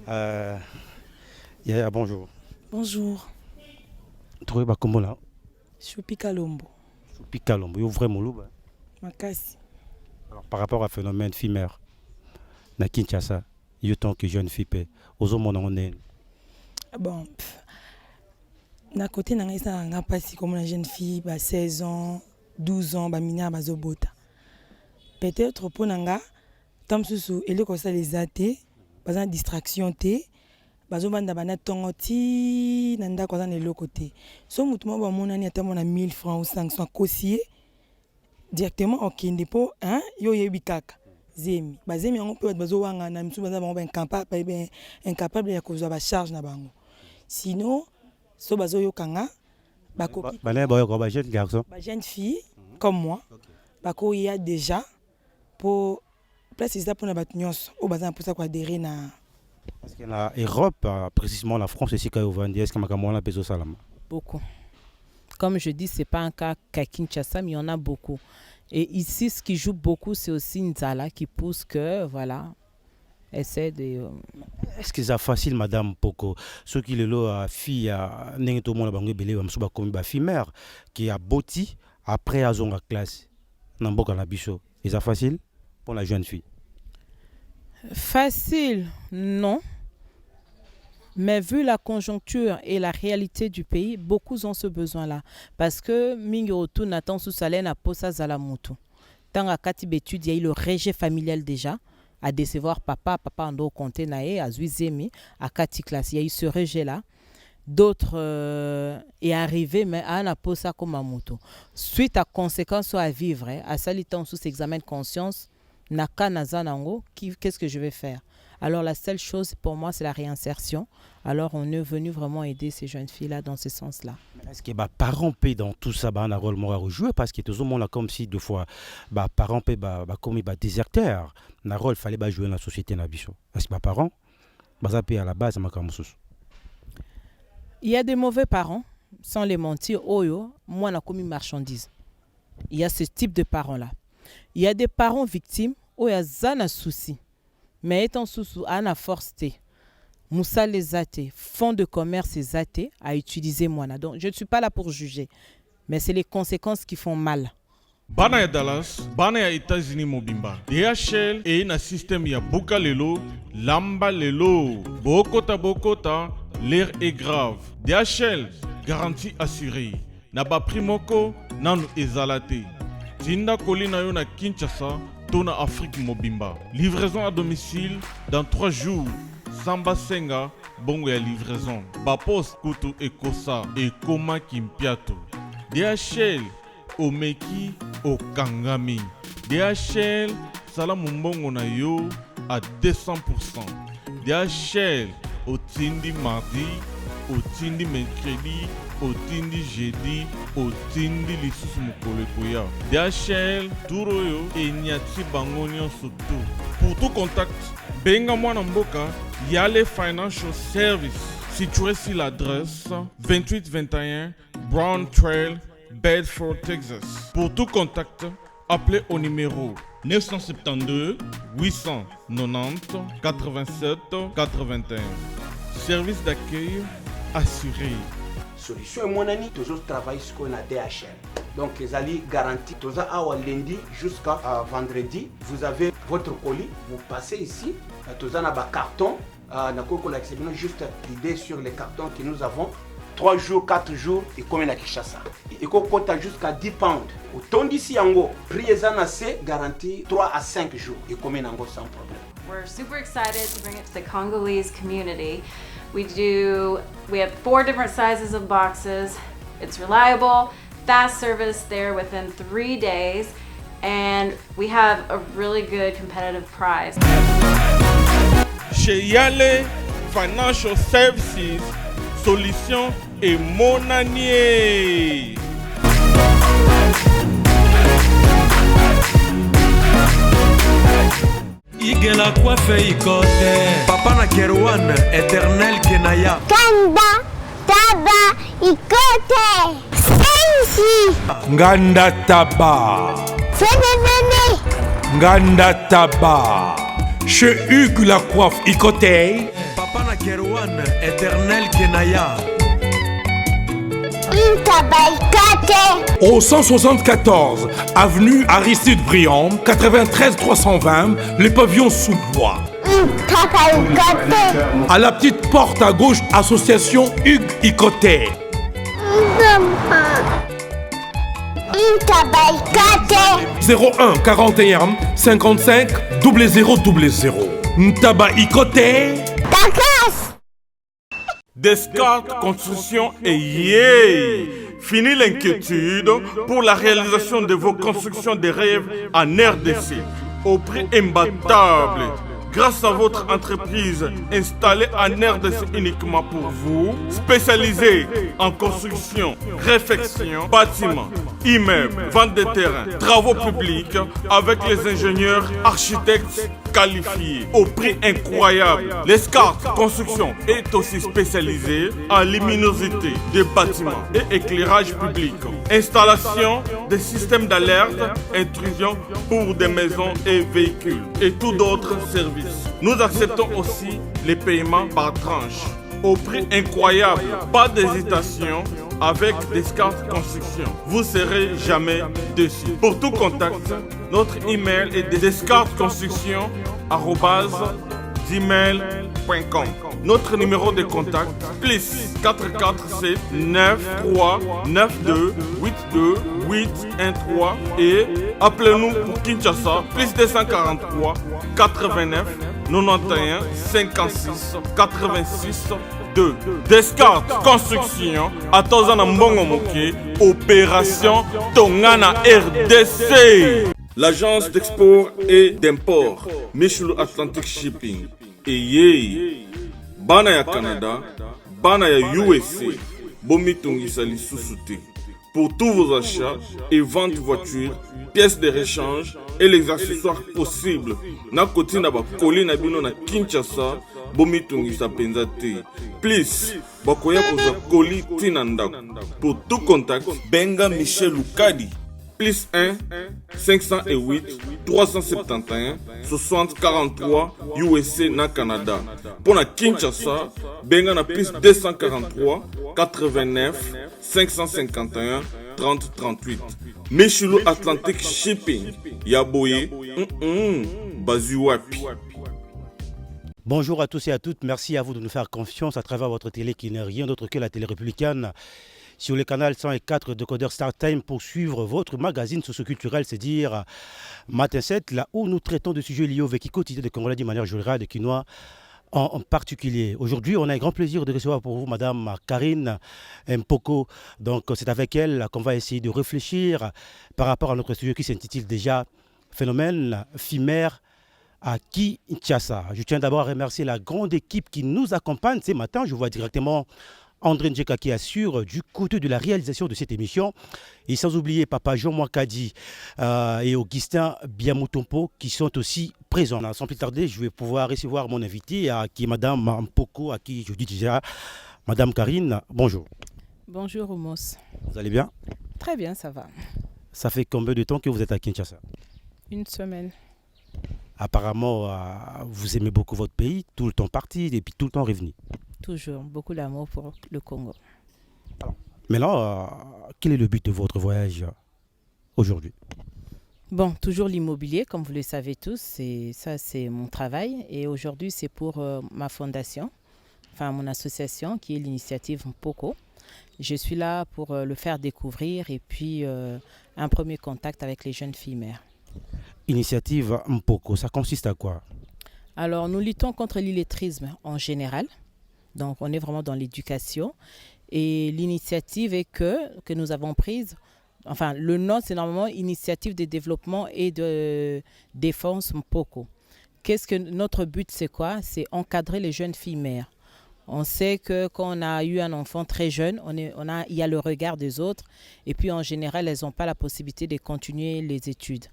Euh, yeah, bonjour. Bonjour, Trouvé comment là? Choupi Kalombo, Pikalombo, vous vraiment loup. Makasi. Alors par rapport à phénomène femelle, na Kinshasa, il tant que jeune fille, aux hommes on est. Bon, na côté na ngisa nga pasi comme la jeune fille, 16 ans, 12 ans, minya bazobota. Peut-être pour nanga, tam susu ele ko sa les athées, bazan distraction té, bazobanda bana tongoti nanda ko na le côté. So mutumo ba monani atamo na 1000 francs ou 500 cosier directement au kinde po hein yo yebi kaka. Zemi bazemi yango pe bazo wanga na misu baza bango incapable ya kozwa ba charge na bango sinon so bazo yokanga bakoki Ba jeune garçon. ba jeune fille comme moi bako ya déjà pour place ça pour na batnyos o baza pour ça quoi adhérer na Parce que la Europe, précisément la France, ici, quand vous vendez, est-ce que ma peso salama? Beaucoup. Comme je dis, c'est pas un cas qu'à Kinshasa, mais il y en a beaucoup. Et ici, ce qui joue beaucoup, c'est aussi Nzala qui pousse que, voilà, essaie de... Est-ce que c'est facile, madame Poko? Ceux qui le lot, fille, n'est tout le monde a bangé belé, comme fille mère, qui a botti après à zonga classe, n'importe la bichot. Et c'est facile pour la jeune fille? Facile, non. Mais vu la conjoncture et la réalité du pays, beaucoup ont ce besoin-là. Parce que Mingotu n'attend sous salaire n'a pas ça Zalamutu. Tant à Kati étude, il y a eu le rejet familial déjà, à décevoir papa en do compté naé, à Zuizemi, à Kati classe. Il y a eu ce rejet-là. D'autres est arrivé, mais à n'a pas ça comme un moto. Suite à conséquences à vivre, à salitant sous examen de conscience, Naka Nazanango, qu'est-ce que je vais faire? Alors la seule chose pour moi, c'est la réinsertion. Alors on est venu vraiment aider ces jeunes filles-là dans ce sens-là. Est-ce que les parents paient dans tout ça un rôle moral jouer? Parce que tout le monde comme si deux fois, les parents paient comme des déserteurs. Un rôle fallait jouer dans la société. Est-ce que les parents paient à la base? Il y a des mauvais parents, sans les mentir. Oyo, moi, on a commis marchandise. Il y a ce type de parents-là. Il y a des parents victimes où il y a un souci. Mais étant sous à force, Moussa les athées, fonds de commerce et athées à utiliser moi. Donc je ne suis pas là pour juger, mais c'est les conséquences qui font mal. Bana ya Dallas, bana ya États-Unis mobimba. DHL et un système ya Buka lelo, lamba lelo. Bokota, l'air est grave. DHL, garantie assurée. Naba primoko, nanu ezalate. Tinda kolina yo na Kinshasa, tona Afrique mobimba. Livraison à domicile dans 3 jours. Samba Senga, bongo ya livraison. Bapos Kutu Ekosa et Koma Kimpiato. DHL, Omeki, Okangami. DHL, Salamumbongo na yo à 200%. DHL, Otindi mardi, Otindi mercredi, Otindi jeudi, Otindi lisusu mokolo ekoya. DHL, Turoyo et Nyati Bangonion surtout. Pour tout contact, benga mwana mboka, Yale Financial Service, situé sur l'adresse 2821 Brown Trail, Bedford, Texas. Pour tout contact, appelez au numéro 972 890 87 81. Service d'accueil assuré. Solution et mon ami, toujours travaille sur qu'on a DHL. Donc, les alliés garantis, tous à lundi jusqu'à vendredi, vous avez votre colis, vous passez ici, tous en a carton, juste l'idée sur les cartons que nous avons, 3 jours, 4 jours, et comme à Kinshasa. Et qu'on compte jusqu'à 10 pounds. Autant d'ici en haut, prix assez garanti 3 à 5 jours, et comme en haut sans problème. We're super excited to bring it to the Congolese community. We have 4 different sizes of boxes. It's reliable, fast service there within 3 days, and we have a really good competitive price. Chez Yale Financial Services, solution et monanier. Igela coiffe ikote Papa na Kerwan, éternel Kenaya Kanda, Taba, Ikote Sensi Nganda Taba Fenenene Nganda Taba Chez Hugues la coiffe Ikote Papa na Kerouan, éternel Kenaya. Au 174, avenue Aristide Briand, 93 320, le pavillon sous-bois. À la petite porte à gauche, association Hugues Icoté. 01 41 55 0000. Ntaba Icoté. Descartes Construction et yeah! Fini l'inquiétude pour la réalisation de vos constructions de rêves en RDC au prix imbattable. Grâce à votre entreprise installée en RDC uniquement pour vous, spécialisée en construction, réfection, bâtiments, immeubles, vente de terrains, travaux publics, avec les ingénieurs architectes qualifiés au prix incroyable. L'escarpe Construction est aussi spécialisée en luminosité des bâtiments et éclairage public, installation des systèmes d'alerte, intrusion pour des maisons et véhicules et tous d'autres services. Nous acceptons aussi les paiements par tranche au prix incroyable. Pas d'hésitation avec Descartes Construction. Vous ne serez jamais déçus. Pour tout contact, notre email est descartesconstruction@gmail.com. Notre numéro de contact plus 447 93 92 82 813 et appelez-nous pour Kinshasa plus 243 89 91 56 86 2. Descartes Construction à Tozana Mbongo Moké, opération Tongana RDC. L'agence d'export et d'import Michel Atlantic Shipping et Yei Bana ya Canada, Bana ya USA, Bomitongisa Lissusute. Pour tous vos achats et ventes de voitures, pièces de rechange et les accessoires possibles. Na koti na ba koli na bino na Kinshasa, Bomitongisa Penzate. Please, bakoya koza koli tina ndako. Pour tout contact, benga Michel Lukadi. Plus 1 508 371 60 43 USA na Canada. Pour la Kinshasa, benga na plus 243 89 551 30 38. Michelo Atlantic Shipping. Yaboye, Bazuapi. Bonjour à tous et à toutes, merci à vous de nous faire confiance à travers votre télé qui n'est rien d'autre que la télé républicaine. Sur le canal 104 de Coder Star Time pour suivre votre magazine socio-culturel, c'est dire Matin 7, là où nous traitons de sujets liés au vécu quotidien des Congolais d'une manière générale, des Quinois en particulier. Aujourd'hui, on a un grand plaisir de recevoir pour vous Madame Karine Mpoko. Donc c'est avec elle qu'on va essayer de réfléchir par rapport à notre sujet qui s'intitule déjà Phénomène éphémère à Kinshasa. Je tiens d'abord à remercier la grande équipe qui nous accompagne ce matin. Je vois directement André Njeka qui assure du côté de la réalisation de cette émission. Et sans oublier Papa Jean Mouakadi et Augustin Biamutompo qui sont aussi présents. Sans plus tarder, je vais pouvoir recevoir mon invité qui est Madame Mpoko, à qui je dis déjà Madame Karine. Bonjour. Bonjour Omos. Vous allez bien? Très bien, ça va. Ça fait combien de temps que vous êtes à Kinshasa? Une semaine. Apparemment, vous aimez beaucoup votre pays, tout le temps parti et puis tout le temps revenu. Toujours, beaucoup d'amour pour le Congo. Maintenant, quel est le but de votre voyage aujourd'hui? Bon, toujours l'immobilier, comme vous le savez tous, c'est mon travail. Et aujourd'hui, c'est pour ma fondation, enfin mon association qui est l'initiative Mpoko. Je suis là pour le faire découvrir et puis un premier contact avec les jeunes filles mères. Initiative Mpoko, ça consiste à quoi? Alors, nous luttons contre l'illettrisme en général. Donc, on est vraiment dans l'éducation. Et l'initiative est que nous avons prise, enfin, le nom, c'est normalement Initiative de développement et de défense Mpoko. Notre but, c'est quoi? C'est encadrer les jeunes filles mères. On sait que quand on a eu un enfant très jeune, il y a le regard des autres. Et puis, en général, elles n'ont pas la possibilité de continuer les études.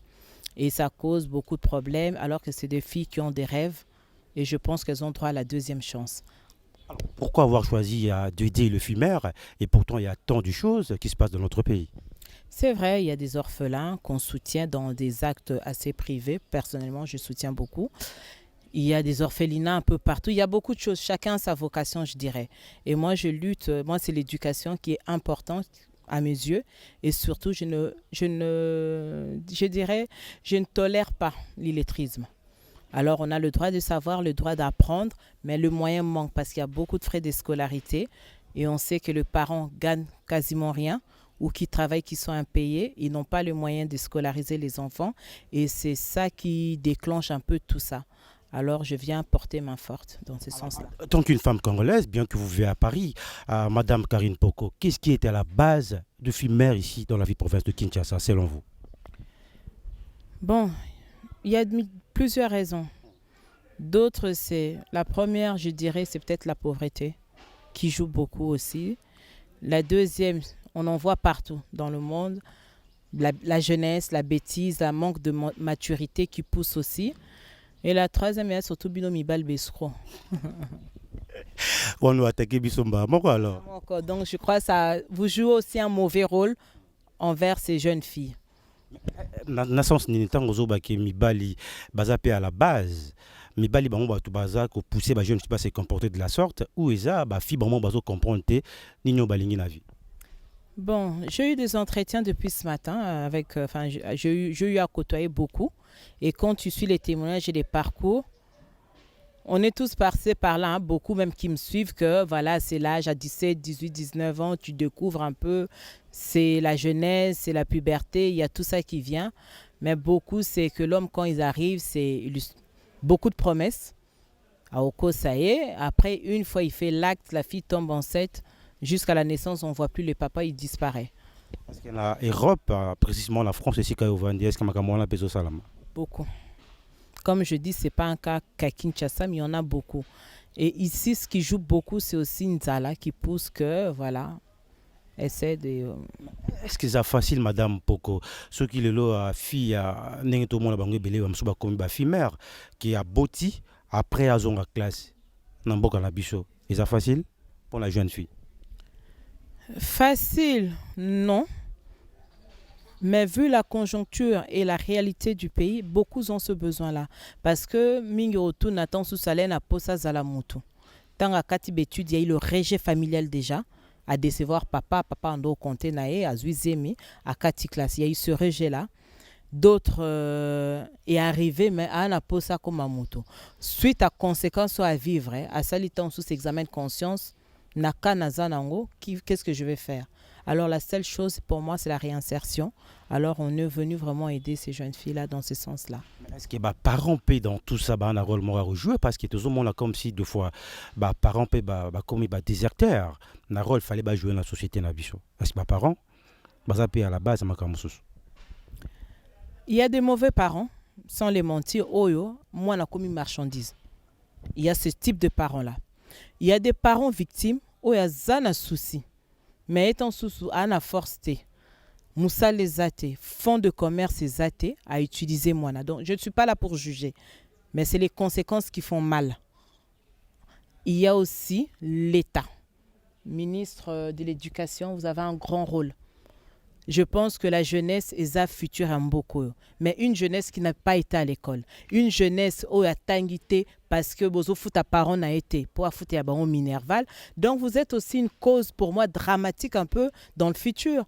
Et ça cause beaucoup de problèmes, alors que c'est des filles qui ont des rêves. Et je pense qu'elles ont droit à la deuxième chance. Pourquoi avoir choisi d'aider le FIMER et pourtant il y a tant de choses qui se passent dans notre pays? C'est vrai, il y a des orphelins qu'on soutient dans des actes assez privés. Personnellement, je soutiens beaucoup. Il y a des orphelinats un peu partout. Il y a beaucoup de choses. Chacun a sa vocation, je dirais. Et moi, je lutte. Moi, c'est l'éducation qui est importante à mes yeux. Et surtout, je ne tolère pas l'illettrisme. Alors, on a le droit de savoir, le droit d'apprendre, mais le moyen manque parce qu'il y a beaucoup de frais de scolarité. Et on sait que les parents gagnent quasiment rien ou qui travaillent, qui sont impayés. Ils n'ont pas le moyen de scolariser les enfants. Et c'est ça qui déclenche un peu tout ça. Alors, je viens porter main forte dans ce sens-là. En tant qu'une femme congolaise, bien que vous vivez à Paris, Madame Karine Poko, qu'est-ce qui était à la base de FIMER ici dans la ville province de Kinshasa, selon vous? Bon, il y a plusieurs raisons. D'autres, c'est la première, je dirais, c'est peut-être la pauvreté qui joue beaucoup aussi. La deuxième, on en voit partout dans le monde, la jeunesse, la bêtise, le manque de maturité qui pousse aussi. Et la troisième, c'est surtout Binomi Balbescro. On nous attaque Bissomba, alors. Donc je crois que ça vous joue aussi un mauvais rôle envers ces jeunes filles. Na sens ni ntango zo ba ke mibali bazape à la base. Mibali bango ba tu baza ko pousser ba jeune pas se comporter de la sorte ou eza ba fi bango bazo comprendre te nino balingi na vie. Bon, j'ai eu des entretiens depuis ce matin avec j'ai eu à côtoyer beaucoup et quand tu suis les témoignages et les parcours, on est tous passés par là, hein, beaucoup même qui me suivent que voilà, c'est l'âge à 17, 18, 19 ans, tu découvres un peu, c'est la jeunesse, c'est la puberté, il y a tout ça qui vient. Mais beaucoup, c'est que l'homme, quand ils arrivent, c'est beaucoup de promesses. À Oko, ça y est. Après, une fois il fait l'acte, la fille tombe enceinte. Jusqu'à la naissance, on ne voit plus le papa, il disparaît. Parce que l'Europe, précisément la France, c'est beaucoup. Comme je dis, ce n'est pas un cas qu'à Kinshasa, mais il y en a beaucoup. Et ici, ce qui joue beaucoup, c'est aussi Nzala qui pousse que, voilà, essaie de... Est-ce que c'est facile, Madame Poko? Ce qui est là, fille, qui a botti après à la classe, c'est facile pour la jeune fille? Facile, non. Mais vu la conjoncture et la réalité du pays, beaucoup ont ce besoin-là. Parce que Mingirotu n'attend sous salaire à Posa Zalamutu. Tant à Kati Bétude, il y a eu le rejet familial déjà, à décevoir papa Ando Konte Nae, à Zuizemi, à Kati Classe. Il y a eu ce rejet-là. D'autres est arrivé, mais à la Posa comme Amutu. Suite à conséquences à vivre, à Salitan sous examen de conscience, Naka Nazanango, qu'est-ce que je vais faire? Alors la seule chose pour moi, c'est la réinsertion. Alors on est venu vraiment aider ces jeunes filles-là dans ce sens-là. Est-ce que les parents dans tout ça, un rôle à jouer? Parce que tout le monde comme si deux fois, les parents comme déserteurs, un rôle fallait jouer dans la société. Est-ce que les parents à la base? Il y a des mauvais parents, sans les mentir. Oyo, moi, on a commis marchandise. Il y a ce type de parents-là. Il y a des parents victimes où il y a un souci. Mais étant sous à force, Moussa les athées, fonds de commerce et athées à utiliser moi. Donc je ne suis pas là pour juger, mais c'est les conséquences qui font mal. Il y a aussi l'État. Ministre de l'Éducation, vous avez un grand rôle. Je pense que la jeunesse est la future en beaucoup. Mais une jeunesse qui n'a pas été à l'école. Une jeunesse où a tangité parce que bozo fouta parents n'a été pour fouter à baron minerval. Donc vous êtes aussi une cause pour moi dramatique un peu dans le futur.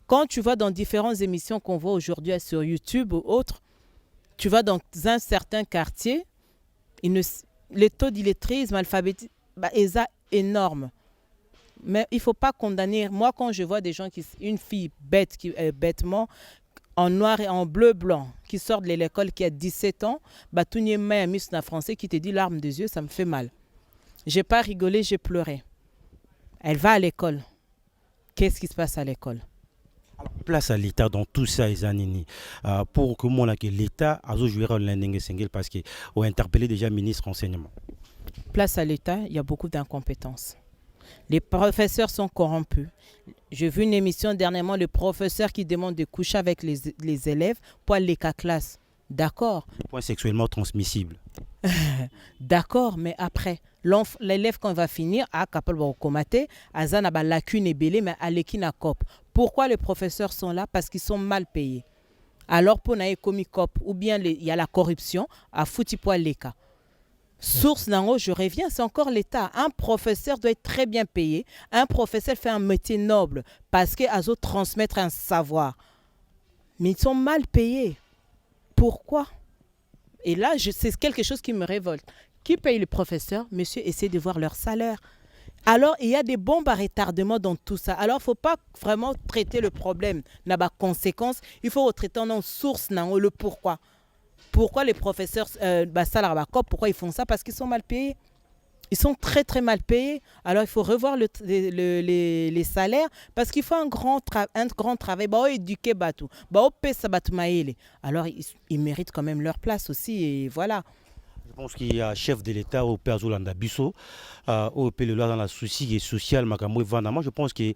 Quand tu vas dans différentes émissions qu'on voit aujourd'hui sur YouTube ou autres, tu vas dans un certain quartier, les taux d'illettrisme, alphabétisme, est énorme. Mais il ne faut pas condamner. Moi, quand je vois des gens une fille bête, bêtement, en noir et en bleu-blanc, qui sort de l'école, qui a 17 ans, Batounié Maya Miss na français, qui te dit larmes des yeux, ça me fait mal. J'ai pas rigolé, j'ai pleuré. Elle va à l'école. Qu'est-ce qui se passe à l'école? Place à l'État dans tout ça, Izanini. Pour que moi, l'État a joué un rôle parce qu'il a interpellé déjà le ministre renseignement. Place à l'État, il y a beaucoup d'incompétences. Les professeurs sont corrompus. J'ai vu une émission dernièrement, le professeur qui demande de coucher avec les élèves pour aller à la classe. D'accord. Point sexuellement transmissible. D'accord, mais après, l'élève quand il va finir, à capable de comater, à zana ba lacune et belé, mais à l'équina cop. Pourquoi les professeurs sont là? Parce qu'ils sont mal payés. Alors pour naïe commis cop, ou bien il y a la corruption, à fouti pour l'éca. Source nango, je reviens, c'est encore l'État. Un professeur doit être très bien payé. Un professeur fait un métier noble parce qu'il a transmettre un savoir. Mais ils sont mal payés. Pourquoi? Et là, c'est quelque chose qui me révolte. Qui paye les professeurs? Monsieur, essayez de voir leur salaire. Alors, il y a des bombes à retardement dans tout ça. Alors, il ne faut pas vraiment traiter le problème dans les conséquences. Il faut traiter en source, le pourquoi. Pourquoi les professeurs, pourquoi ils font ça? Parce qu'ils sont mal payés. Ils sont très, très mal payés. Alors, il faut revoir les salaires parce qu'il faut un grand travail. Éduquer Batou. Alors, ils méritent quand même leur place aussi. Et voilà. Je pense qu'il y a un chef de l'État au Père Zolanda Bisso, au Père dans la souci social, moi je pense qu'il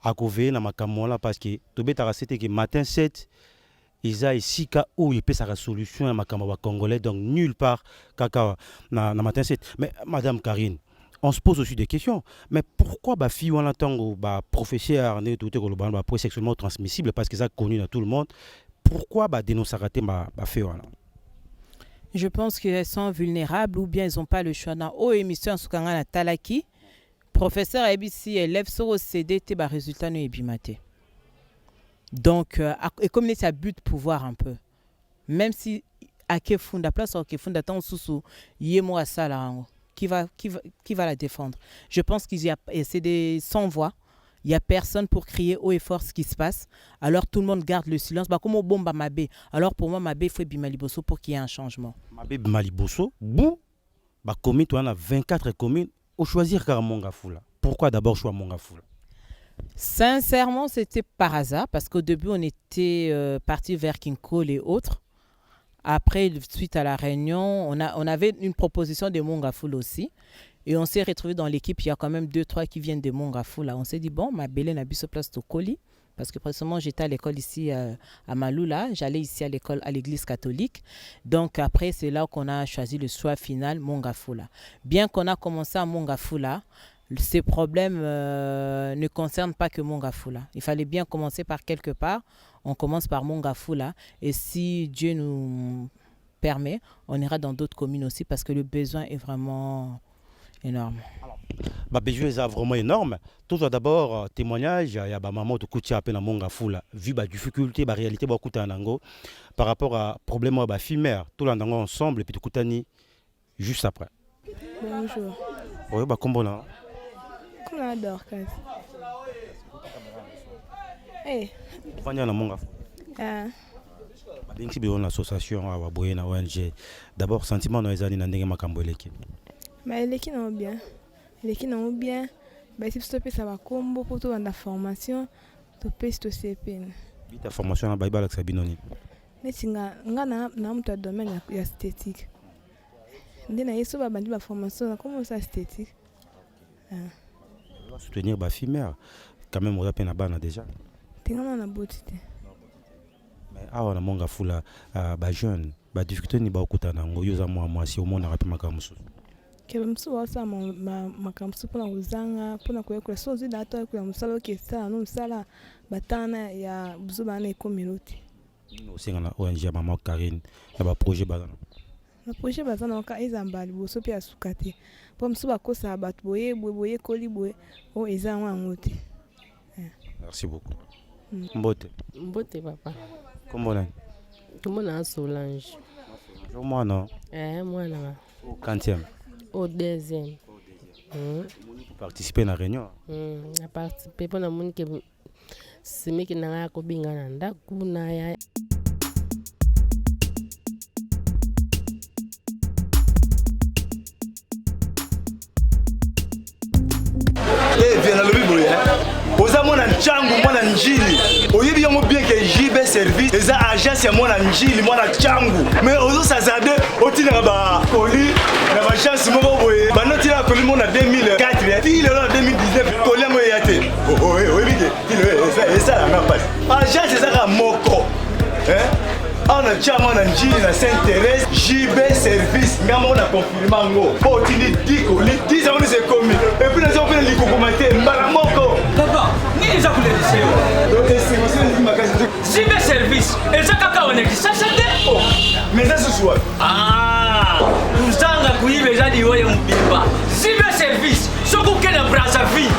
a couvert dans ma parce que tout c'était que matin 7, ils ont ici où il peut sa solution à ma congolais, donc nulle part kaka na matin 7. Mais Madame Karine, on se pose aussi des questions. Mais pourquoi ba fille ou en ba professeur né tout ba sexuellement transmissible parce que ça connu dans tout le monde? Pourquoi ba dénoncer raté ba fait voilà? Je pense qu'elles sont vulnérables ou bien ils n'ont pas le choix. Dans aux émissions sur Kangana Talaki, professeur ABC élève sur le CD, te ba résultat no ebimate. Donc, et comme c'est à but de pouvoir un peu, même si à quel fond de place ou quel fond d'attente sous yémo à ça là, qui va la défendre. Je pense qu'il y a c'est des sans voix. Il n'y a personne pour crier haut et fort ce qui se passe. Alors tout le monde garde le silence. Bah, comme au bomba Mabé. Alors pour moi, Mabé, il faut Bimaliboso pour qu'il y ait un changement. Mabé Bimaliboso, bou, bah, commune, tu en as 24 communes. Au choisir car Mongafoula. Pourquoi d'abord choisir Mongafoula? Sincèrement, c'était par hasard. Parce qu'au début, on était parti vers Kinkol et autres. Après, suite à la réunion, on avait une proposition de Mongafoula aussi. Et on s'est retrouvé dans l'équipe, il y a quand même 2-3 qui viennent de Mongafoula. On s'est dit, bon, ma belle n'a plus sur place de Koli. Parce que précisément, j'étais à l'école ici à Maloula. J'allais ici à l'école, à l'église catholique. Donc après, c'est là qu'on a choisi le choix final, Mongafoula. Bien qu'on a commencé à Mongafoula, ces problèmes ne concernent pas que Mongafoula. Il fallait bien commencer par quelque part. On commence par Mongafoula. Et si Dieu nous permet, on ira dans d'autres communes aussi parce que le besoin est vraiment énorme. Le besoin est vraiment énorme. Tout d'abord, témoignage, il y a maman de Koutia à peine à Mongafoula. Vu la difficulté, la réalité, par rapport à problème de fimère, tout le monde ensemble et puis Koutani juste après. Bonjour. Oui, comment là? Comment on adore Eh. Vous venez à Mongafoula? Si vous avez une association, une ONG, d'abord, sentiment dans les années, vous avez mais les qui n'ont bien. Les qui n'ont bien. Bah, si tu peux savoir comment pour toi la formation, tu peux te CP. Ta formation à Bible avec Sabinoni. Mais si nga na mtu domaine ya esthétique. Ndina yeso ba bandi ba formation comment ça esthétique. On va soutenir ba fimère. Quand même on a peine à bana déjà. Tingana na botité. Mais on a Mongafoula ba jeune, ba difficulté ni ba okutana ngo yoza moi si au monde a rapima kamusu. Que msu wasa makamsu pona uzanga pona kuyekula so zida hata kula musala okesa no musala batana ya buzuba na ikomiruti osenga na ONG Maman Karine na ba projet bazana na projet bazana ka ezambali boso pe asukate po msu bakosa batu boye koli boye o ezanga ngote. Merci beaucoup. Mbote papa. Comment on Comment on Solange. Moi non. Moi là. Au 40e. Au 2e. Participer à la réunion. A participer pour la monde qui c'est mais qui n'a pas binga nanda kuna ya. Viens dans le Bible. Oza mwana nchangu mwana njili. Oyebi yango bien que JB service eza agence ya mwana njili mwana changu. Mais ozo sazade otina ba koli na ba chance moko boye. Ba noti la koli mona 2004 ti le 2019 koli yango yate. Oyebi ke ça la pas. Agence eza ka moko. On a déjà mon njili na Sainte-Thérèse JB service ngamo na confirmer ngo. Po tini diko li 10 ans c'est commis. Et puis les gens les commenter mbala moko. Papa, ni les gens JB service. Et ça kaka on est ça. Mais ça ce soir. Ah, nous avons kuibe jadi mobimba zibe service soki okende brazzaville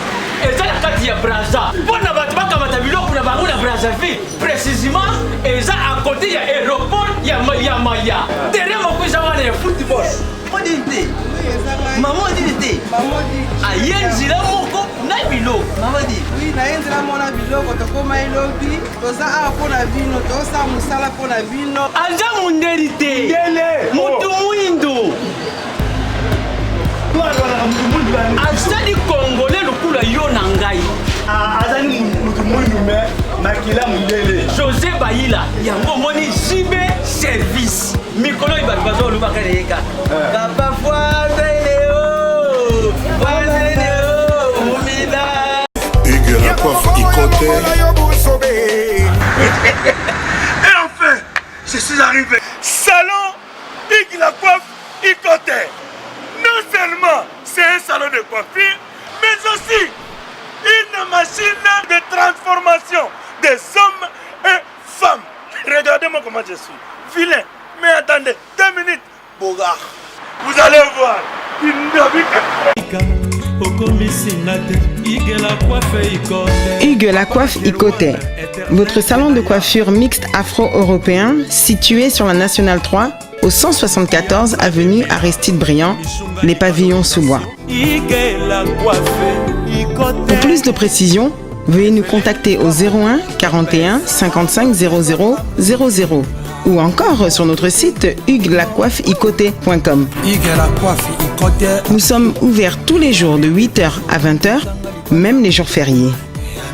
eza na kati ya braza mpo na bato bakamata biloko na bango na brazzaville précisement eza à côté ya aéroport ya maya terrain moko eza wana ya football odini te mama odini te aye nzela moko na biloko mamadi naye nzela mona biloko tokóma elobi toza awa mpo na bino tosala mosala mpo na bino aza mundeli te mutu mwindo azali congolais lokula yo na ngai azali mutu mwindu me makila mundele josé bayila yango moni jibe service mikolo oyo bato bazolobaka leyeka kapafoazeleo omida Hugues la coiffe Ikote. Et enfin, je suis arrivé. Salon Hugues la coiffe Ikote. Non seulement c'est un salon de coiffure, mais aussi une machine de transformation des hommes et femmes. Regardez-moi comment je suis. Vilain. Mais attendez, 2 minutes. Bogard. Vous allez voir. Hugues la coiffe Ikote, votre salon de coiffure mixte afro-européen situé sur la Nationale 3 au 174 avenue Aristide Briand, les pavillons sous bois. Pour plus de précisions, veuillez nous contacter au 01 41 55 00 00 ou encore sur notre site hugueslacoiffeikote.com. Nous sommes ouverts tous les jours de 8h à 20h, même les jours fériés.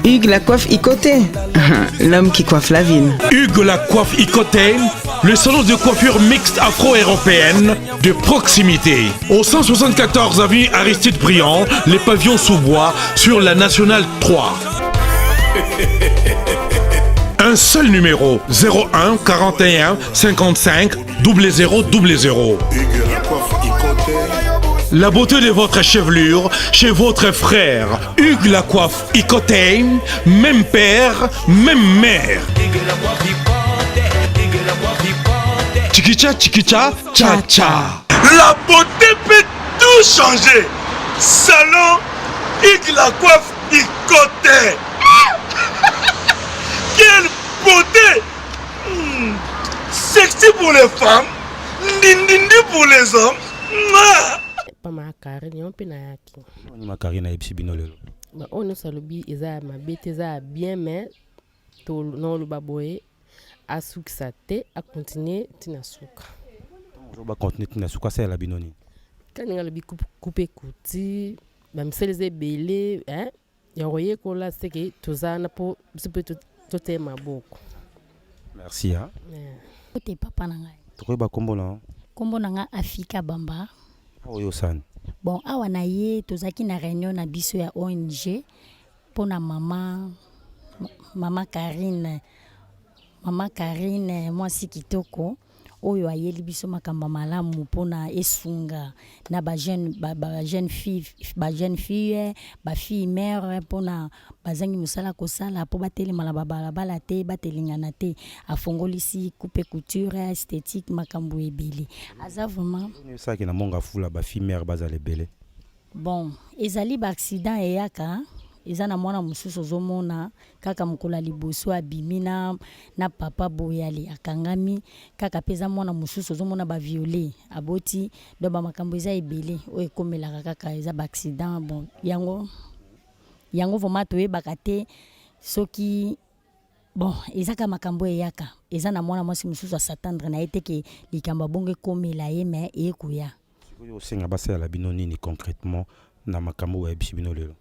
Hugues la coiffe Ikote, l'homme qui coiffe la ville. Hugues la coiffe Ikote, le salon de coiffure mixte afro-européenne de proximité. Au 174 avenue Aristide Briand, les pavillons sous bois sur la Nationale 3. Un seul numéro, 01 41 55 00 00. La beauté de votre chevelure chez votre frère. Hugues la coiffe Ikote, même père, même mère. Chikicha, chikicha, cha cha. La beauté peut tout changer. Salon Hugues la coiffe Ikote. Quelle beauté! Sexy pour les femmes, ndindindi pour les hommes. Pas ma carrière, on peut na yaki. On ma carrière na ebsibino lelo. Ba ono salobi eza mabete eza bien mais to non le baboye asukisa te a continuer tina suka. On va continuer tina suka c'est la binoni. Quand on a le couper couti, ba mseleze belé hein. Ya roye ko la c'est que tozana po c'est peut tote maboko. Merci hein. Côté papa na ngai. Tokoyeba kombo na. Kombo na nga Afika Bamba. Oyo san. Bon awa na ye tozaki na réunion na biso ya ONG pona mama Karine mwasi kitoko oyo ayeli biso makamba malamu pona esunga na ba jeune fille ba fille mère pona bazangi musala kosala po batelema na balabala te batelingana te afongolisi coupe couture esthétique makambo ebele aza vraiment ça ki na monga fula ba fille mère bazale bele. Bon ezali ba accident eyaka eza na mwana mususu ozomona kaka mukula liboso abimina na papa boyali akangami kaka peza mwana mususu ozomona ba violer aboti do ba makambo eza ebele o ekomelaka kaka eza ba accident. Bon yango vraiment toyebaka te soki bon eza ka makambo eyaka eza na mwana mwasi mususu asatandre na ete ke likamba bongo ekomela ye mais ekoya sikoyo osenga basala la bino nini concrètement na makambo ya bino lelo.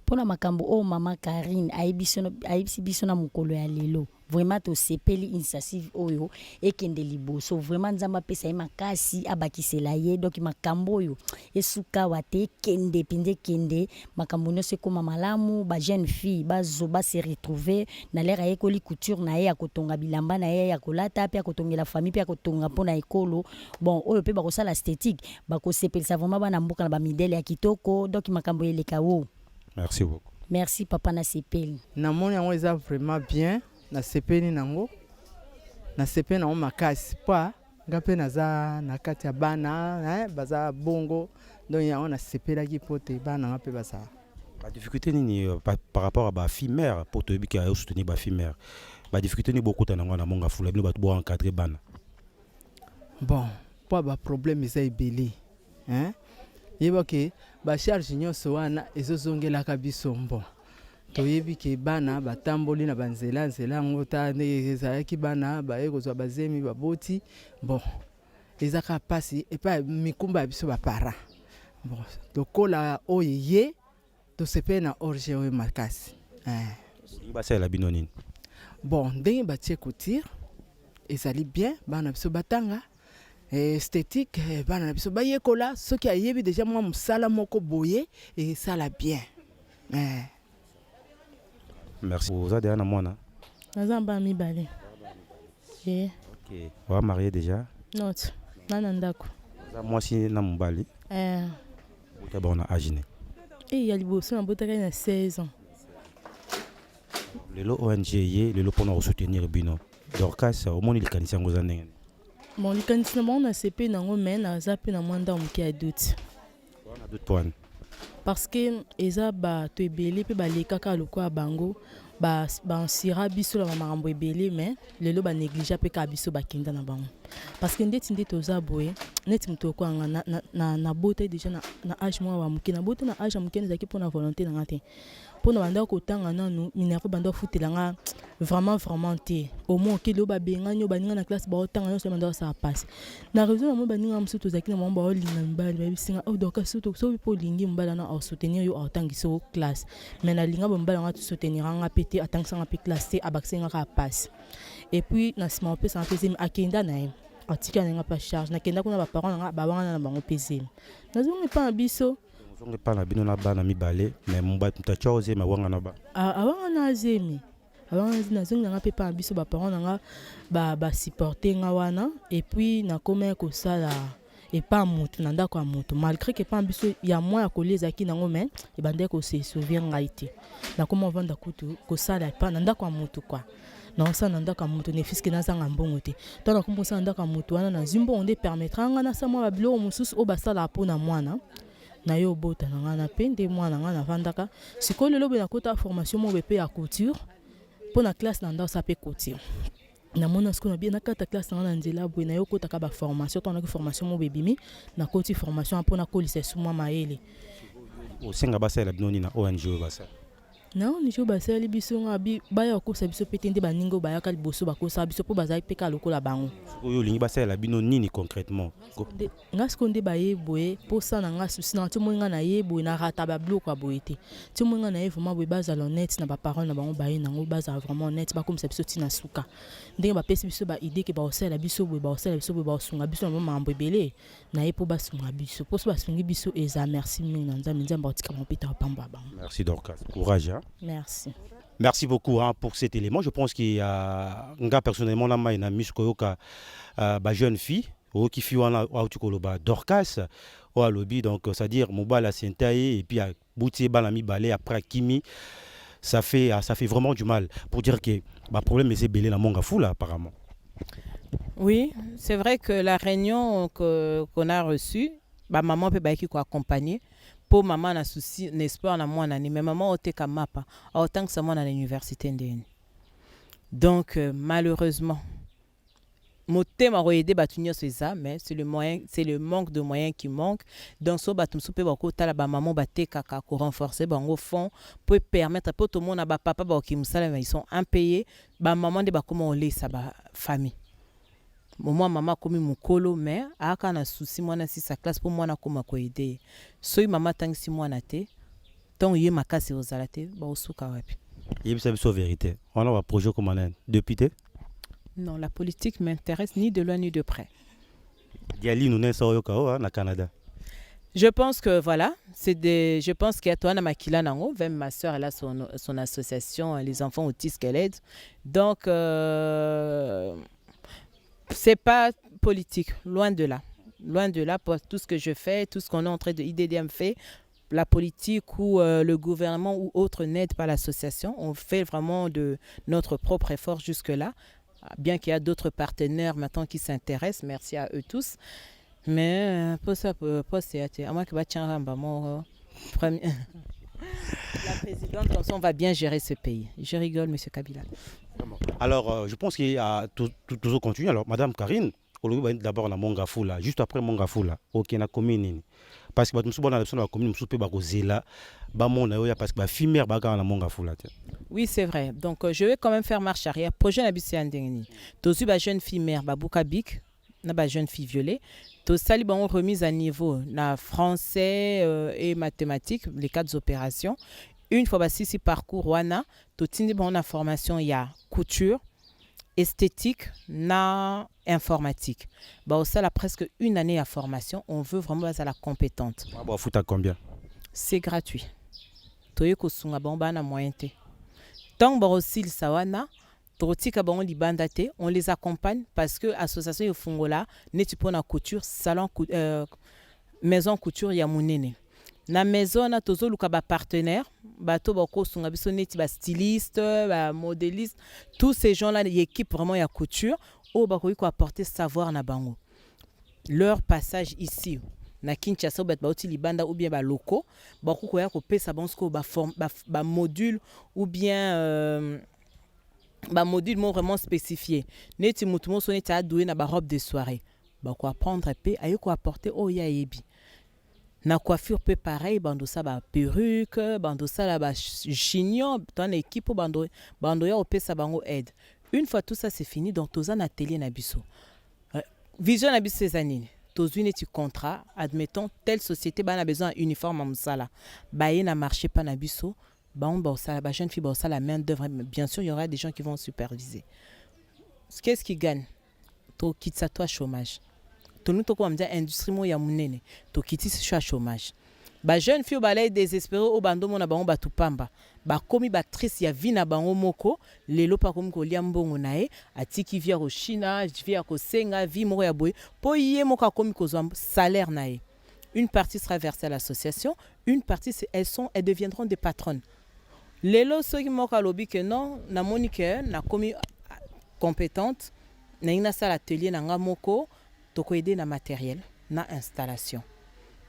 Pona makambo o mama Karine aibisi biso na mukolo ya lelo vraiment to sepeli initiative oyo ekende liboso vraiment nzamba pesa ye makasi abakisela ye donc makambo oyo esuka wate kende pinde kende makambo nyonso ekoma malamu ba jeune fille bazoba se retrouver na lera ekoli couture na ye ya kotonga bilamba na ye ya kolata pe ya kotongela famille pe ya kotonga pona ekolo bon oyo pe bakosala esthétique bakosepelisa vraiment bana mboka na ba midele ya kitoko donc makambo eleka wo. Merci beaucoup. Merci papa na sepeli. Na moni yango eza vraiment bien na sepeli nango. Na sepeli nango makasi pa ngape naza na kati ya bana baza bongo donc yango nasepelaki mpo te bana nga mpe bazala La difficulté ni par rapport à ba fille mère pour te dire qu'il y a soutenir ba fille mère. La difficulté ni beaucoup dans na monga fula bino ba to encadrer bana. Bon, pas ba problème eza ebele. Hein? Yeba ke ba charge nyonso wana ezozongelaka biso mbo. Toyebi ke bana batamboli na banzela nzela ngo ta ne ezalaki bana baye kozwa bazemi baboti. Bon, ezaka pasi et pas mikumba biso ba para. Bon, tokola oyeye to sepe na orge oyo makasi. Basala bino nini? Bon, ndenge batie couture ezali bien bana biso batanga esthétique bana biso bayekola soki ayebi déjà mwa musala moko boye et ça la bien. Merci. Vous avez un mwana? Nazamba mibale. OK. On va marier déjà? Non. Nana ndako. Moi si na mobali. Bota bona agine. Il y a liboso na bota na 16 ans. Lelo ONG ye lelo pona soutenir bino. Dorcas au moni likanisa ngoza ndenge. Mon likanisa na na CP na ngo men na zapi na mwanda mki a doute. On a doute point. Parce que eza ba to ebele pe ba lekaka lokwa bango ba nsira biso la makambo ebele mais lelo ba négliger pe ka biso ba kinda na bango. Parce que ndeti ndeti oza boye neti mto ko nga na beauté déjà na âge moi wa muki na beauté na âge muki ezaki pour na volonté na ngate. Pour na banda ko tanga nanu minerva banda futelanga vraiment té au moins ki lo ba benga nyo baninga na classe ba otanga nyo banda ça passe na raison na mo baninga msuto zaki na mamba olinga mbali ba bisinga o doka suto so po lingi mbala na au soutenir yo autangi so classe mais na linga mbala nga soutenir nga pété atangisa nga pe classe té abaksenga ka passe et puis na sima pe ça faisait akenda na atika nga pas charge na kenda kuna ba parents nga ba wana na bango pezé na zonga pa biso on ne parle pas na bana mibale mais mba mtachoze mawanga na ba awanga na zemi awanga na zonga nga pe pa biso ba parents nga ba supporter nga wana et puis na koma ko sala et pas mutu na ndako ya mutu malgré que pa biso ya moi ya koleza ki nango mais e bande ko se souvenir nga ite na koma vanda kutu ko sala pa na ndako ya mutu quoi non ça na ndako ya mutu ne fiske na zanga mbongo te to na kombo sa ndako ya mutu wana na zimbo onde permettra nga na sa moi ba bilo mususu o basala po na mwana na yo bota na ngana pende mwana ngana vandaka sikolo lobe na kota formation mo bepe ya couture pour na classe na ndao sa pe couture na mona sko na bien na kata classe na nzela bwe na yo kota ka ba formation to na ki formation mo bebimi na koti formation pour na kolise suma maele o senga basala binoni na ONG basala non ni jo basali biso ngabi baya ko sa biso petende baningo baya ka liboso ba ko sa biso po bazai peka lokola bango oyo lingi basala bino nini concrètement ngasko nde baye boye po sa na nga susi na to moinga na ye boye na rata ba bloc kwa boyete to moinga na ye vraiment boye baza honnête na ba parole na bango baye nango baza vraiment honnête ba comme sa biso tina suka ndenge ba pesi biso ba idée ke ba osala biso boye ba osala biso boye ba osunga biso na mambo ebele na ye po ba sunga biso po so ba sungi biso eza merci mingi na nzambe otika mo pita pamba bango. Merci Dorcas, courage hein? Merci. Merci beaucoup hein, pour cet élément. Je pense qu'il y a un gars personnellement là, il y a mis une jeune fille qui fait un Dorcas au lobby, donc c'est-à-dire Mobala Sentaye et puis à Bouti Balami Balé après Kimi, ça fait vraiment du mal pour dire que le problème est belé la monga fou là apparemment. Oui, c'est vrai que la réunion qu'on a reçue, maman peut qui accompagner. Pour maman na souci n'espoir na moi nani mais maman oteka mapa autant que ça moi à l'université ndeni donc malheureusement motema royede batunyo c'est ça mais c'est le manque de moyens qui manque donc so batum soupe bako tala ba maman bateka ka ko renforcer bango fond pour permettre pour tout le monde ba papa ba ki musala mais ils sont impayés ba maman de ba comment on laisse ba famille. Moi maman comme mukolo mais aka na souci moi na si sa classe pour moi na koma ko aider so maman tang si moi na te tant yé makasi ozalate ba osuka wapi yé bisa biso vérité on a un projet comme un député. Non, la politique m'intéresse ni de loin ni de près. Diali nous nesa oyoka na Canada. Je pense que voilà, je pense qu'il y a toi Makila Nango, même ma soeur elle a son association les enfants autistes qu'elle aide. Donc c'est pas politique, loin de là. Loin de là, pour tout ce que je fais, tout ce qu'on est en train de IDDM fait, la politique ou le gouvernement ou autre n'aide pas l'association. On fait vraiment de notre propre effort jusque-là, bien qu'il y a d'autres partenaires maintenant qui s'intéressent, merci à eux tous. Mais pour ça, pour c'est à moi qui va tiens mon premier. La présidente, comme ça, on va bien gérer ce pays. Je rigole, monsieur Kabila. Alors, je pense qu'il y a toujours continué. Alors, madame Karine, d'abord na Mongafula, juste après Mongafula, ok, na commune. Parce que nous avons la commune, nous avons zela, parce que fimère baga na Mongafula. Oui, c'est vrai. Donc, je vais quand même faire marche arrière. Projet n'habite en dernier. Tozu ba jeune fille mère, ba Boukabik, na ba jeune fille violée. To sali ba on remise à niveau na français et mathématiques, les 4 opérations. Une fois si parcours wana, to tindi ba on a formation ya couture, esthétique, na informatique. Bah ça la presque une année à formation, on veut vraiment à la compétente. Bon, fouta combien? C'est gratuit. Toye ko sunga ba on ba na moyen te. Tant ba aussi le sawana on les accompagne parce que l'association Fungola n'est pas na couture salon maison couture ya munene na maison na tozo luka ba partenaire ba to ba ko sunga biso neti ba styliste ba modéliste tous ces gens là l'équipe vraiment ya couture o ba ko apporter savoir na bango leur passage ici na Kinshasa ba uti libanda ou bien ba locaux ba ko ya ko pesa bansko ba module ou bien module vraiment spécifié. Neti mutumo so neti adoué na ba robe de soirée. Ba ko apprendre pe ayo ko apporter oya yebi. Na coiffure pe pareil bando sa ba perruque, bando sa la ba chignon, ton équipe bando ya opesa bango aide. Une fois tout ça c'est fini donc toza na atelier na biso. Vision na biso ces années. Tozu neti contrat, admettons telle société ba na besoin uniforme à musala. Ba na marché pas na biso. La jeune fille, la main d'œuvre, bien sûr, il y aura des gens qui vont superviser. Qu'est-ce qui gagne? Tu quittes toi chômage. Tu nous comme dire industrie mo ya munene. Tu quittes ce chômage. La jeune fille balai désespérée au bando mona bango batupamba. Ba komi ba triste ya vina bango moko, lelo pa komi ko liambongo nae, atiki via ko China, via ko senga vi mo ya boy, po yé moka komi ko salaire nae. Une partie sera versée à l'association, une partie elles deviendront des patronnes. Lelo ceux qui m'ont lobby que non, na monique na commis compétente, na ina salle atelier na ngamoko, toko aider na matériel, na installation.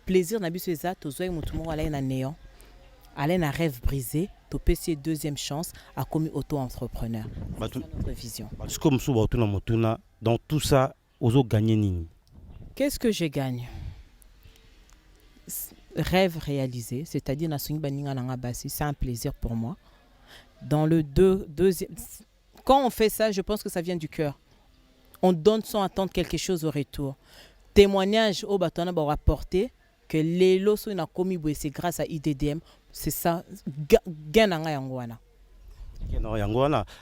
Plaisir na biso eza to zoe mutumo ala na néant, ala na rêve brisé, to PC deuxième chance à commis auto-entrepreneur. C'est notre vision. Parce que msu ba tuna motuna dans tout ça ozo gagner nini. Qu'est-ce que je gagne? Rêve réalisé, c'est-à-dire c'est un plaisir pour moi. Dans le deuxième, quand on fait ça, je pense que ça vient du cœur. On donne sans attendre quelque chose au retour. Témoignage au bâton va rapporter que les lots na commis c'est grâce à IDDM, c'est ça gain yangwana.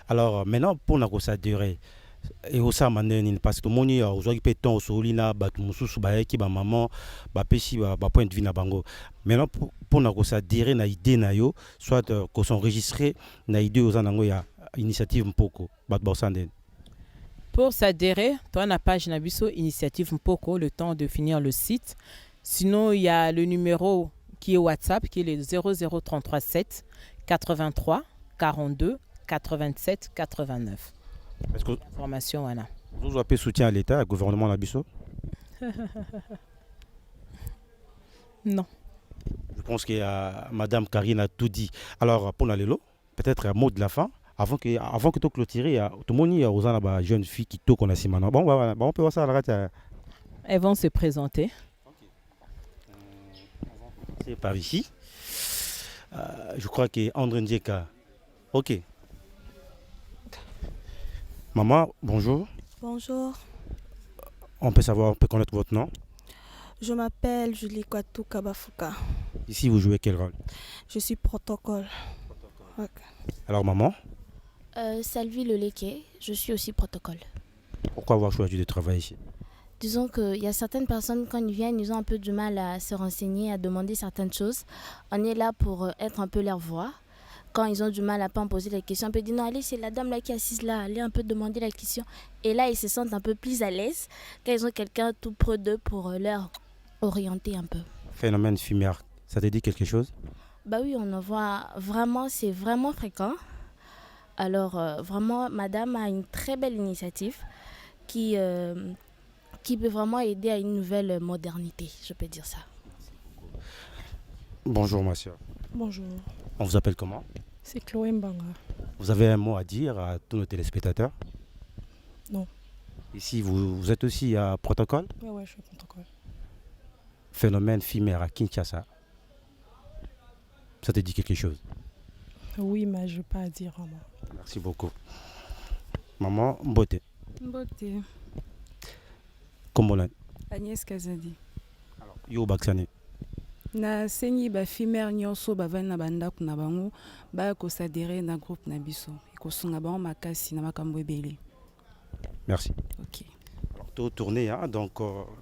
Alors maintenant pour na ça durer. Et au ça parce que mon ya aujourd'hui péton solina bat mususu ba ki ba maman ba pesi ba point de vue na bango maintenant pour na ko ça dire na idée na yo soit ko s'enregistrer na idée aux anango ya initiative mpoko bat ba sanden. Pour s'adhérer, toi na page na biso initiative mpoko le temps de finir le site. Sinon il y a le numéro qui est WhatsApp qui est le 00337 83 42 87 89. Est-ce que formation voilà. Vous avez soutien à l'État, au gouvernement Nabiso? Non. Je pense que Madame Karine a tout dit. Alors pour Nalélo, peut-être un mot de la fin avant que tu clôturer, tout le monde y a aux jeunes filles qui toquent a si maintenant. Bon, on peut voir ça à la radio. Elles vont se présenter. C'est par ici. Je crois que André Ndjeka. Ok. Maman, bonjour. Bonjour. On peut connaître votre nom? Je m'appelle Julie Kwatou Kabafuka. Ici, vous jouez quel rôle? Je suis protocole. Okay. Alors, maman? Salvi Leleke, je suis aussi protocole. Pourquoi avoir choisi de travailler ici? Disons qu'il y a certaines personnes, quand ils viennent, ils ont un peu du mal à se renseigner, à demander certaines choses. On est là pour être un peu leur voix. Quand ils ont du mal à pas en poser la question, on peut dire non, allez, c'est la dame là qui est assise là, allez un peu demander la question. Et là, ils se sentent un peu plus à l'aise quand ils ont quelqu'un tout près d'eux pour leur orienter un peu. Phénomène fumière, ça te dit quelque chose? Bah oui, on en voit vraiment, c'est vraiment fréquent. Alors vraiment, madame a une très belle initiative qui qui peut vraiment aider à une nouvelle modernité, je peux dire ça. Bonjour, ma soeur. Bonjour. On vous appelle comment? C'est Chloé Mbanga. Vous avez un mot à dire à tous nos téléspectateurs? Non. Ici, vous êtes aussi à Protocole? Oui, je suis à Protocole. Phénomène FIMER à Kinshasa. Ça te dit quelque chose? Oui, mais je ne veux pas dire vraiment. Merci beaucoup. Maman, Mbote. Mbote. Kombolan. Agnès Kazadi. Alors, yo Baksane. Na senyi ba FIMER nyonso bavandi na bandako na bango ba kosadere na groupe na biso ekosunga bango makasi na makambo ebele. Merci. Ok. Alors, tout tourné, hein, donc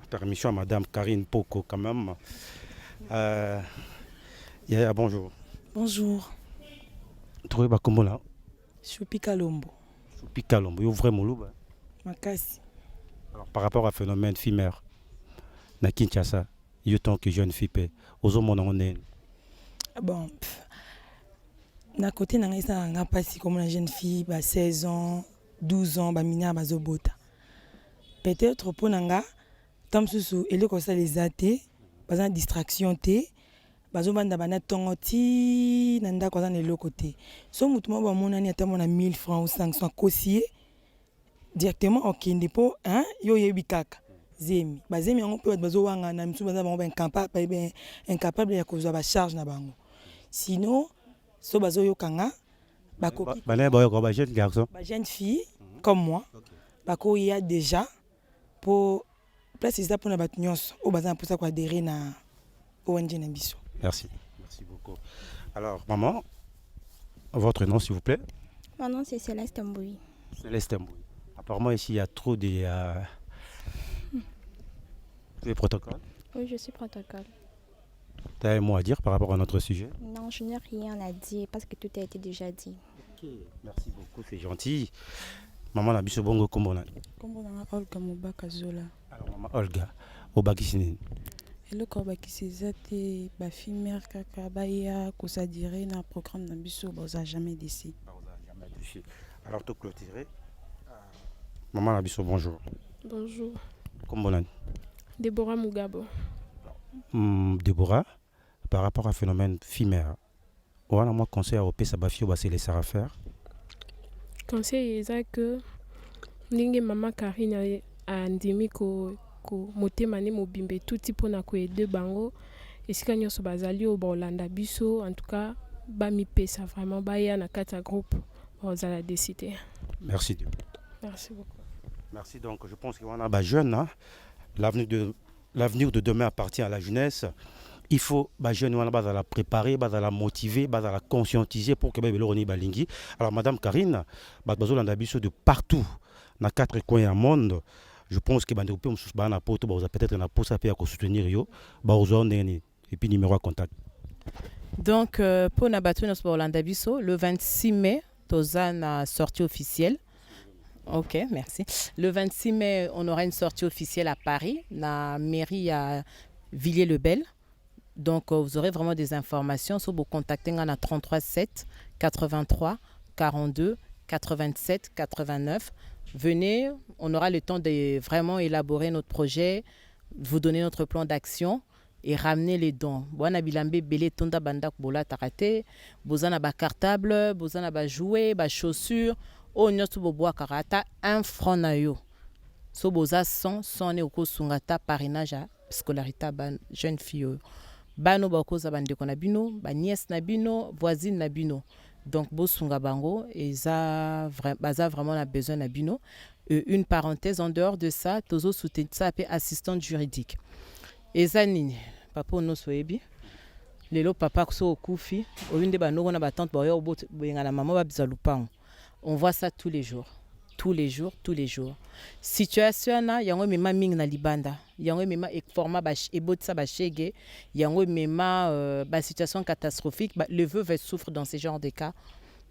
permission à Madame Karine Poko quand même. Yeah, bonjour. Bonjour. Trouvé ba Kombolan. Choupi Kalombo. Choupi Kalombo, yo vraiment louba. Makasi. Alors, par rapport à phénomène FIMER na Kinshasa, yo tant que jeune fille aux hommes on est. Bon. Na côté na ngisa nga pasi comme une jeune fille ba 16 ans, 12 ans ba minya ba zobota. Peut-être pour nanga tam susu eloko ça les athées, ba distraction té, ba zo banda bana tongo ti nanda ko za eloko té. So mutu mo ba monani atamo na 1000 francs ou 500 kosier directement au kindepo hein yo yebi kaka. Zemi bazemi yango pe bazo wanga na misu baza bango incapable ya kozwa ba charge na bango. Sinon so bazo yokanga bakoki bana boyo ko ba jeune garçon. Ba jeune fille comme moi. Bako y a déjà pour place ça pour na bat nyonso o baza pour ça ko adhérer na ONG na biso. Merci. Merci beaucoup. Alors maman, votre nom s'il vous plaît? Mon nom c'est Céleste Mboui. Céleste Mboui. Apparemment ici il y a trop de les protocoles? Oui, je suis protocole. Tu as un mot à dire par rapport à notre sujet? Non, je n'ai rien à dire parce que tout a été déjà dit. Ok, merci beaucoup, c'est gentil. Maman la biso bongo kombona. Kombona Olga Mubaka Zola. Alors maman Olga, obakisini. Eloko bakisiza te ba FIMER kaka baya kosadire na programme na biso boza jamais d'ici. Jamais d'ici. Alors tout clôturer. Maman la biso bonjour. Bonjour. Kombona. Déborah Mugabo. Déborah, par rapport à phénomène FIMER, on a moi conseil à opérer ça bafio basé les à faire. Conseil est que ninge maman Karine a ndimi ko motema ne mobimbe tout type na ko aider bango esika nyonso bazali au Bolanda biso en tout cas ba mi pesa vraiment ba ya na kata groupe aux la décider. Merci. Merci beaucoup. Merci, donc je pense qu'on a des jeunes, hein? L'avenir de demain appartient à la jeunesse. Il faut les jeunes la préparer, la motiver, la conscientiser pour que les gens soient balingi. Alors Madame Karine, de partout, dans 4 coins du monde, je pense que les gens peut-être pour soutenir et puis numéro de contact. Donc pour Nabatounos le 26 mai, Tozana sortie officielle. Ok, merci. Le 26 mai, on aura une sortie officielle à Paris, la mairie à Villiers-le-Bel. Donc, vous aurez vraiment des informations. Si vous contactez à 33 7 83 42 87 89. Venez, on aura le temps de vraiment élaborer notre projet, vous donner notre plan d'action et ramener les dons. Bon, abilambe belé tonda bandak bola tarate, bozana ba cartable, bozana ba jouets, ba chaussures. O nyoto boboa karata 1 franc na yo. So boza 100 ne oko sungata parrainage scolarité ban jeune fille. Bano bakoza bandeko na bino, ba nièce na bino, voisine na bino. Donc bo sunga bango et ça vraiment a besoin na bino. Une parenthèse en dehors de ça, tozo soutenir ça appelé assistante juridique. Eza nini papa no soyebi. Lelo papa so okufi, oyinde banoko na batante boyo boyenga na maman ba bizalupango. On voit ça tous les jours. Tous les jours. Situation na yango mema ming na libanda. Yango mema format ba ebotsa ba chege. Yango mema ba situation catastrophique. Le veuve souffre dans ce genre de cas.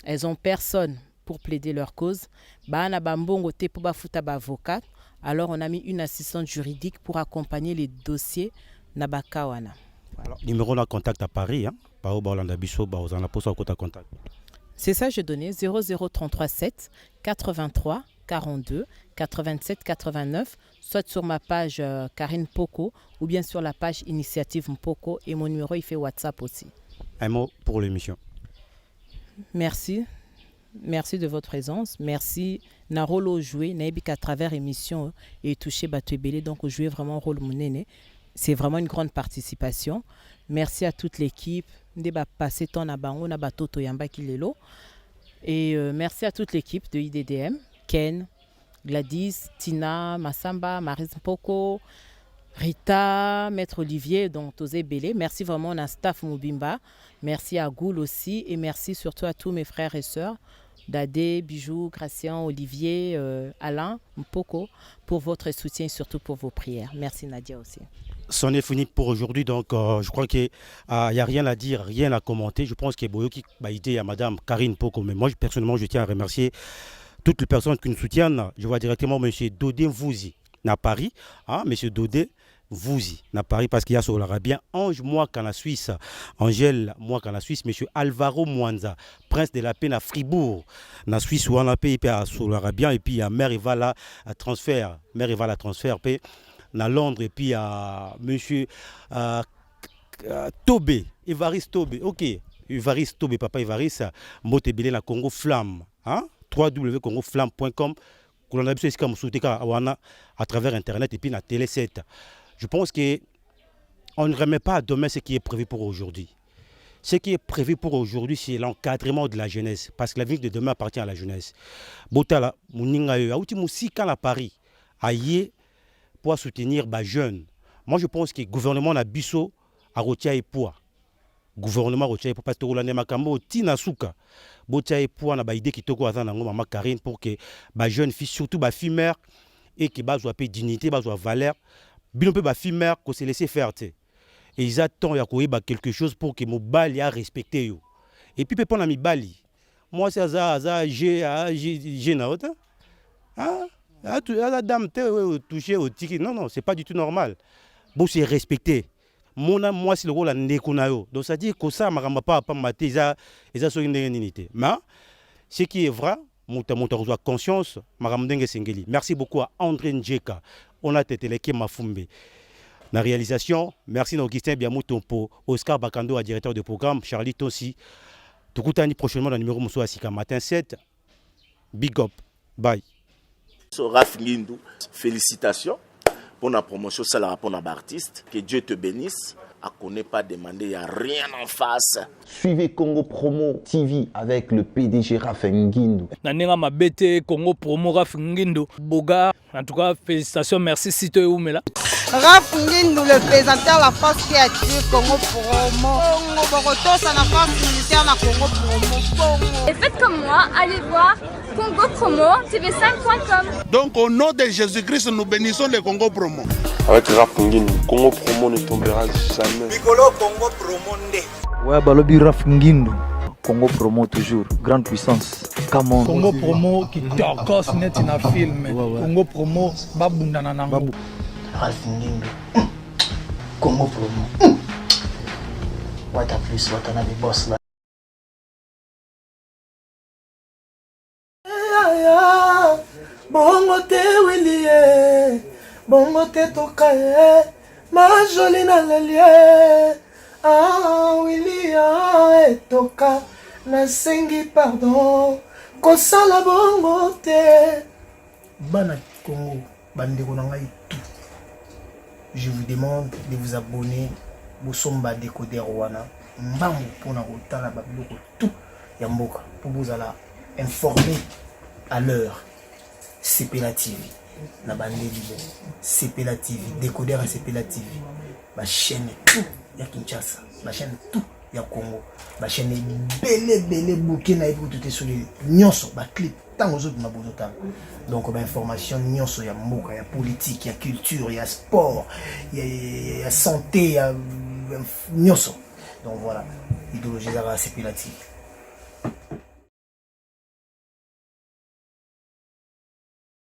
Elles ont personne pour plaider leur cause. Ba na bambongo te pour ba futa ba avocat. Alors on a mis une assistante juridique pour accompagner les dossiers na bakawana. Alors numéro de contact à Paris hein. Ba o Bolanda biso ba ozana posa ko ta contact. C'est ça, je donnais 00337 83 42 87 89, soit sur ma page Karine Poko ou bien sur la page Initiative Mpoko, et mon numéro il fait WhatsApp aussi. Un mot pour l'émission. Merci. Merci de votre présence. Merci. Na rôle joué, na à travers émission et touché Batouébélé, donc jouer vraiment un rôle monene. C'est vraiment une grande participation. Merci à toute l'équipe. Ndeba passé ton na bango na batoto yamba kilelo. Et merci à toute l'équipe de IDDM, Ken, Gladys, Tina, Massamba, Marise Mpoko, Rita, Maître Olivier, donc Tosé Bélé. Merci vraiment à staff Mobimba. Merci à Goul aussi. Et merci surtout à tous mes frères et sœurs, Dadé, Bijou, Gracien, Olivier, Alain, Mpoko, pour votre soutien et surtout pour vos prières. Merci Nadia aussi. C'en est fini pour aujourd'hui, donc je crois qu'il n'y a rien à dire, rien à commenter. Je pense que Boyoki a été à Madame Karine Poko, mais moi personnellement je tiens à remercier toutes les personnes qui nous soutiennent. Je vois directement M. Dodé Vouzi à Paris, hein, M. Dodé Vouzi à Paris, parce qu'il y a sur l'Arabien Ange Mouaka en Suisse, Angèle Mouaka en Suisse, M. Alvaro Mwanza, Prince de la Paix à Fribourg, en Suisse, où on a payé sur l'Arabien, et puis il y a Mère Evala Transfert, à Londres, et puis à monsieur Tobé, Évariste Tobé, ok, Évariste Tobé, papa Évariste, Motebele na Congo Flamme, hein? www.congoflamme.com, que l'on a besoin de à travers Internet et puis la Télé 7. Je pense qu'on ne remet pas à demain ce qui est prévu pour aujourd'hui. Ce qui est prévu pour aujourd'hui, c'est l'encadrement de la jeunesse, parce que la vie de demain appartient à la jeunesse. Botala, Mouninga, Aouti Moussika à Paris, aïe, pour soutenir les jeunes. Moi, je pense que le gouvernement a biso à rotia et poids. Gouvernement rotia et poids parce que Rolande Makambo tina souka. Botia et poids na ba idée qui toko azan nango mama Karine pour que les jeunes filles, surtout les filles mères, et qui bazwa pe dignité, bazwa valeur, bino pe ba filles mères qu'on se laisser faire té. Et ils attendent ya ko quelque chose pour que mo bali a respecter yo. Et puis pe pona mi bali. Moi c'est za j'ai na autre. Hein? La dame touché au ticket. Non, c'est pas du tout normal. Bon, c'est respecté. Moi, c'est le rôle de Nekunayo. Donc, ça dit que ça, je ne pas mater, ils ont une unité. Mais, ce qui est vrai, je conscience, merci beaucoup à André Njeka. On a été les Mafumbe. La réalisation, merci à Augustin Biamoutompo, Oscar Bakando, directeur de programme, Charlie Tossi. Tout le temps, prochainement, dans le numéro Mousso Asika, matin 7. Big up. Bye. Raf Ngindou, félicitations pour la promotion, ça la pour l'artiste. Que Dieu te bénisse. À connaît pas demander, il n'y a rien en face. Suivez Congo Promo TV avec le PDG Raf Ngindou. Nanenga Mabete, Congo Promo Raf Ngindou. Boga, en tout cas, félicitations, merci si tu es où, mais là. Raf Ngindou, le présentateur de la force créative Congo Promo. Congo Boroto, c'est la force militaire de Congo Promo. Et faites comme moi, allez voir Congo Promo, tv5.com. Donc au nom de Jésus-Christ, nous bénissons le Congo Promo. Avec Raf Ngindou, Congo Promo ne tombera jamais. Mikolo Congo Promo nde. Ouais, Balobi Raf Ngindou. Congo Promo toujours, grande puissance. Come on. Congo Promo qui torcos net in a film. Congo Promo, babundana nango. Raf Ngindou. Congo Promo. What a plus, what a boss là. Bongo te Willie, bongo te tokaye, ma jolie na lelie. Ah Willie etoka, na sengi pardon, kosala bongo te. Bana Congo, bandeko na ngai tout. Je vous demande de vous abonner, bosomba décoder wana, mbangu pona kotala babiloko tout ya mboka, pour vous alla informer à l'heure. CPLA TV, na bande libre, CPLA TV, décodeur à CPLA TV, ma chaîne tout, ya Kinshasa, ma chaîne tout, ya Congo, ma chaîne belé bouquet na pour tout sur les nyonso, ma clip, tant aux autres ma bonne donc ma information nyonso ya mboka, ya politique, ya culture, ya sport, ya santé, ya nyonso. Donc voilà, idéologie à CPLA TV.